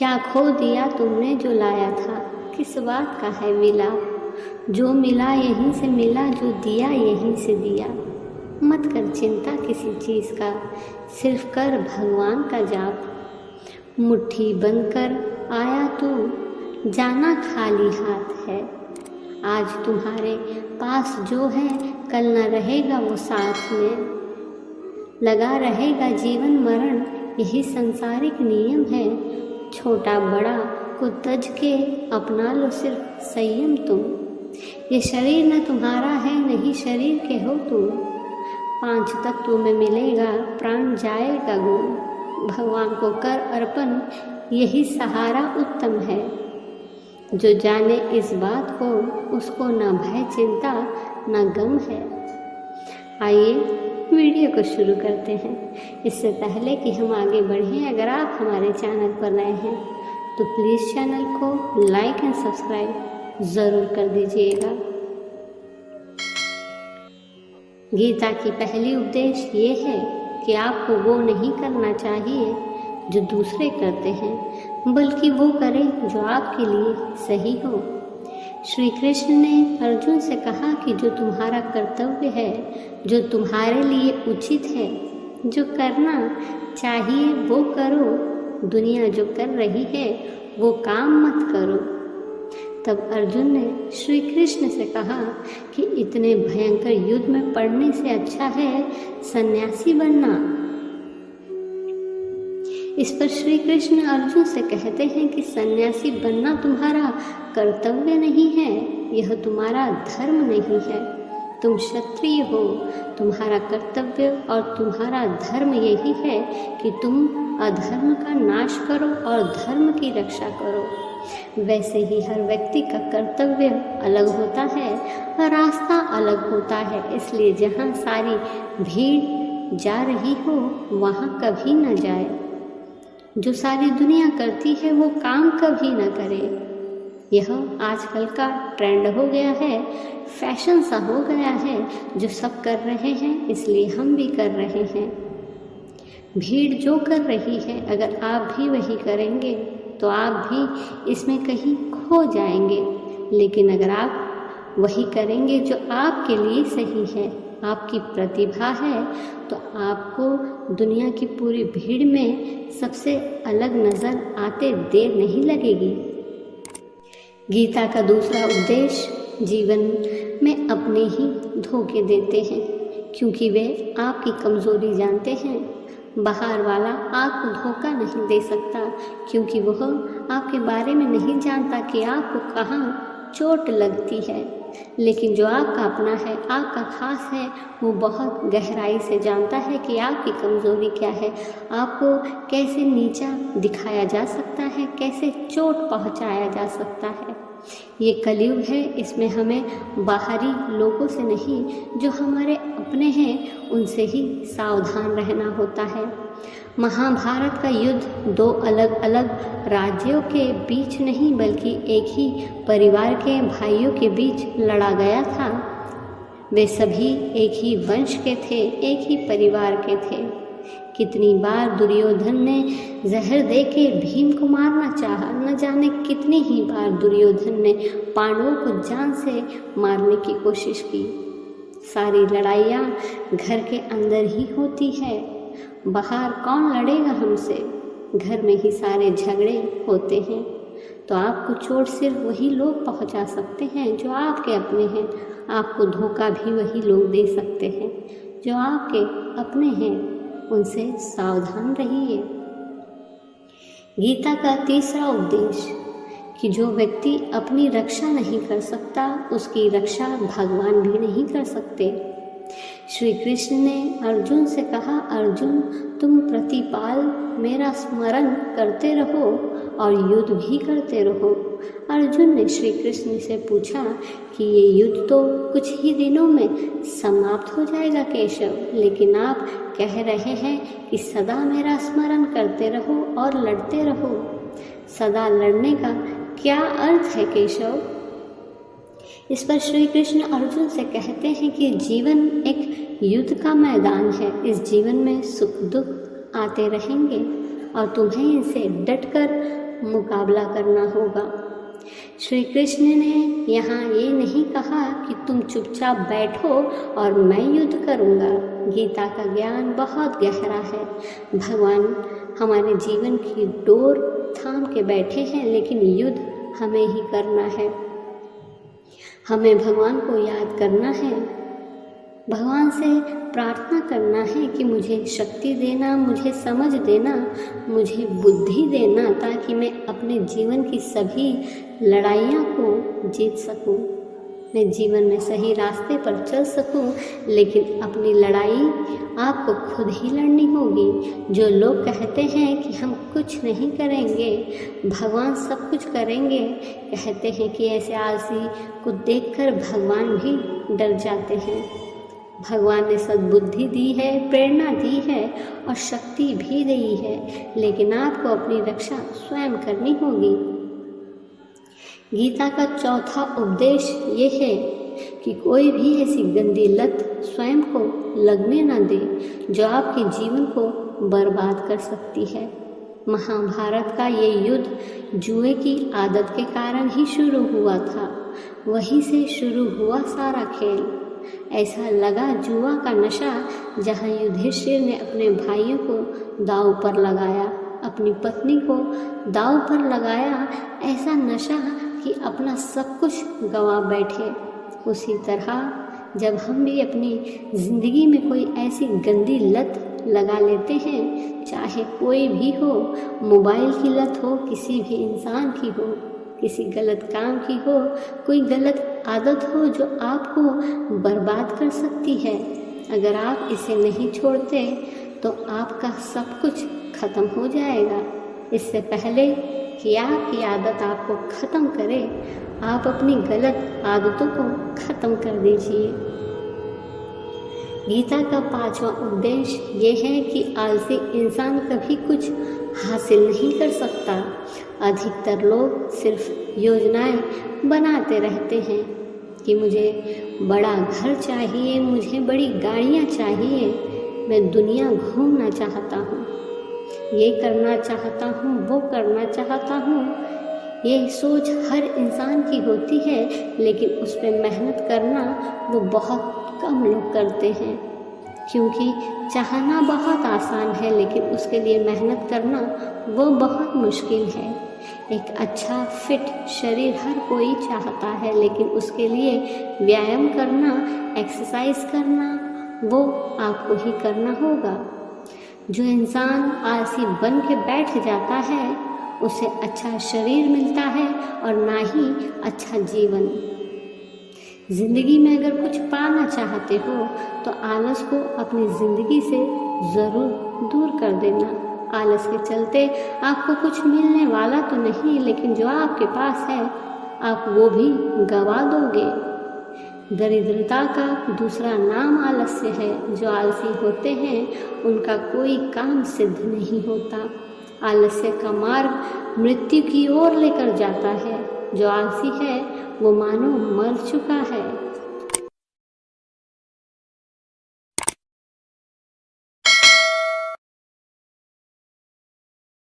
क्या खो दिया तुमने जो लाया था, किस बात का है मिलाप। जो मिला यहीं से मिला, जो दिया यहीं से दिया। मत कर चिंता किसी चीज़ का, सिर्फ कर भगवान का जाप। मुट्ठी बंद कर आया तू, जाना खाली हाथ है। आज तुम्हारे पास जो है कल न रहेगा वो साथ में। लगा रहेगा जीवन मरण, यही संसारिक नियम है। छोटा बड़ा को तज के अपना लो सिर्फ संयम तुम। ये शरीर न तुम्हारा है, नहीं शरीर के हो तुम। 5 तत्वों में मिलेगा प्राण जाएगा गुम। भगवान को कर अर्पण, यही सहारा उत्तम है। जो जाने इस बात को, उसको न भय चिंता न गम है। आइए वीडियो को शुरू करते हैं। इससे पहले कि हम आगे बढ़ें, अगर आप हमारे चैनल पर नए हैं तो प्लीज़ चैनल को लाइक एंड सब्सक्राइब ज़रूर कर दीजिएगा। गीता की पहली उपदेश ये है कि आपको वो नहीं करना चाहिए जो दूसरे करते हैं, बल्कि वो करें जो आपके लिए सही हो। श्री कृष्ण ने अर्जुन से कहा कि जो तुम्हारा कर्तव्य है, जो तुम्हारे लिए उचित है, जो करना चाहिए वो करो। दुनिया जो कर रही है वो काम मत करो। तब अर्जुन ने श्री कृष्ण से कहा कि इतने भयंकर युद्ध में पड़ने से अच्छा है सन्यासी बनना। इस पर श्री कृष्ण अर्जुन से कहते हैं कि सन्यासी बनना तुम्हारा कर्तव्य नहीं है, यह तुम्हारा धर्म नहीं है। तुम क्षत्रिय हो, तुम्हारा कर्तव्य और तुम्हारा धर्म यही है कि तुम अधर्म का नाश करो और धर्म की रक्षा करो। वैसे ही हर व्यक्ति का कर्तव्य अलग होता है और रास्ता अलग होता है। इसलिए जहाँ सारी भीड़ जा रही हो वहाँ कभी न जाए। जो सारी दुनिया करती है वो काम कभी न करे। यह आजकल का ट्रेंड हो गया है, फैशन सा हो गया है। जो सब कर रहे हैं इसलिए हम भी कर रहे हैं। भीड़ जो कर रही है, अगर आप भी वही करेंगे तो आप भी इसमें कहीं खो जाएंगे। लेकिन अगर आप वही करेंगे जो आपके लिए सही है, आपकी प्रतिभा है, तो आपको दुनिया की पूरी भीड़ में सबसे अलग नज़र आते देर नहीं लगेगी। गीता का दूसरा उपदेश जीवन में अपने ही धोखे देते हैं, क्योंकि वे आपकी कमज़ोरी जानते हैं। बाहर वाला आपको धोखा नहीं दे सकता, क्योंकि वह आपके बारे में नहीं जानता कि आपको कहाँ चोट लगती है। लेकिन जो आपका अपना है, आपका खास है, वो बहुत गहराई से जानता है कि आपकी कमज़ोरी क्या है, आपको कैसे नीचा दिखाया जा सकता है, कैसे चोट पहुंचाया जा सकता है। ये कलयुग है, इसमें हमें बाहरी लोगों से नहीं, जो हमारे अपने हैं उनसे ही सावधान रहना होता है। महाभारत का युद्ध 2 अलग अलग राज्यों के बीच नहीं, बल्कि एक ही परिवार के भाइयों के बीच लड़ा गया था। वे सभी एक ही वंश के थे, एक ही परिवार के थे। कितनी बार दुर्योधन ने जहर देके भीम को मारना चाहा, न जाने कितनी ही बार दुर्योधन ने पांडवों को जान से मारने की कोशिश की। सारी लड़ाइयाँ घर के अंदर ही होती है, बाहर कौन लड़ेगा हमसे। घर में ही सारे झगड़े होते हैं। तो आपको चोट सिर्फ वही लोग पहुंचा सकते हैं जो आपके अपने हैं। आपको धोखा भी वही लोग दे सकते हैं जो आपके अपने हैं। उनसे सावधान रहिए। गीता का तीसरा उपदेश कि जो व्यक्ति अपनी रक्षा नहीं कर सकता, उसकी रक्षा भगवान भी नहीं कर सकते। श्री कृष्ण ने अर्जुन से कहा, अर्जुन तुम प्रतिपाल मेरा स्मरण करते रहो और युद्ध भी करते रहो। अर्जुन ने श्री कृष्ण से पूछा कि ये युद्ध तो कुछ ही दिनों में समाप्त हो जाएगा केशव, लेकिन आप कह रहे हैं कि सदा मेरा स्मरण करते रहो और लड़ते रहो। सदा लड़ने का क्या अर्थ है केशव? इस पर श्री कृष्ण अर्जुन से कहते हैं कि जीवन एक युद्ध का मैदान है। इस जीवन में सुख दुख आते रहेंगे और तुम्हें इनसे डटकर मुकाबला करना होगा। श्री कृष्ण ने यहाँ ये नहीं कहा कि तुम चुपचाप बैठो और मैं युद्ध करूँगा। गीता का ज्ञान बहुत गहरा है। भगवान हमारे जीवन की डोर थाम के बैठे हैं, लेकिन युद्ध हमें ही करना है। हमें भगवान को याद करना है, भगवान से प्रार्थना करना है कि मुझे शक्ति देना, मुझे समझ देना, मुझे बुद्धि देना, ताकि मैं अपने जीवन की सभी लड़ाइयों को जीत सकूं, मैं जीवन में सही रास्ते पर चल सकूं। लेकिन अपनी लड़ाई आपको खुद ही लड़नी होगी। जो लोग कहते हैं कि हम कुछ नहीं करेंगे, भगवान सब कुछ करेंगे, कहते हैं कि ऐसे आलसी को देखकर भगवान भी डर जाते हैं। भगवान ने सद्बुद्धि दी है, प्रेरणा दी है और शक्ति भी दी है, लेकिन आपको अपनी रक्षा स्वयं करनी होगी। गीता का चौथा उपदेश ये है कि कोई भी ऐसी गंदी लत स्वयं को लगने न दे जो आपके जीवन को बर्बाद कर सकती है। महाभारत का ये युद्ध जुए की आदत के कारण ही शुरू हुआ था। वहीं से शुरू हुआ सारा खेल। ऐसा लगा जुआ का नशा, जहाँ युधिष्ठिर ने अपने भाइयों को दांव पर लगाया, अपनी पत्नी को दांव पर लगाया, ऐसा नशा कि अपना सब कुछ गंवा बैठे। उसी तरह जब हम भी अपनी ज़िंदगी में कोई ऐसी गंदी लत लगा लेते हैं, चाहे कोई भी हो, मोबाइल की लत हो, किसी भी इंसान की हो, किसी गलत काम की हो, कोई गलत आदत हो जो आपको बर्बाद कर सकती है, अगर आप इसे नहीं छोड़ते तो आपका सब कुछ ख़त्म हो जाएगा। इससे पहले कि आपकी आदत आपको ख़त्म करे, आप अपनी गलत आदतों को ख़त्म कर दीजिए। गीता का पांचवा उपदेश ये है कि आलसी इंसान कभी कुछ हासिल नहीं कर सकता। अधिकतर लोग सिर्फ योजनाएं बनाते रहते हैं कि मुझे बड़ा घर चाहिए, मुझे बड़ी गाड़ियाँ चाहिए, मैं दुनिया घूमना चाहता हूँ, ये करना चाहता हूँ, वो करना चाहता हूँ। ये सोच हर इंसान की होती है, लेकिन उस पर मेहनत करना वो बहुत कम लोग करते हैं, क्योंकि चाहना बहुत आसान है, लेकिन उसके लिए मेहनत करना वो बहुत मुश्किल है। एक अच्छा फिट शरीर हर कोई चाहता है, लेकिन उसके लिए व्यायाम करना, एक्सरसाइज करना, वो आपको ही करना होगा। जो इंसान आलसी बन के बैठ जाता है, उसे अच्छा शरीर मिलता है और ना ही अच्छा जीवन। ज़िंदगी में अगर कुछ पाना चाहते हो तो आलस को अपनी ज़िंदगी से ज़रूर दूर कर देना। आलस के चलते आपको कुछ मिलने वाला तो नहीं, लेकिन जो आपके पास है आप वो भी गंवा दोगे। दरिद्रता का दूसरा नाम आलस्य है। जो आलसी होते हैं उनका कोई काम सिद्ध नहीं होता। आलस्य का मार्ग मृत्यु की ओर लेकर जाता है। जो आलसी है वो मानो मर चुका है।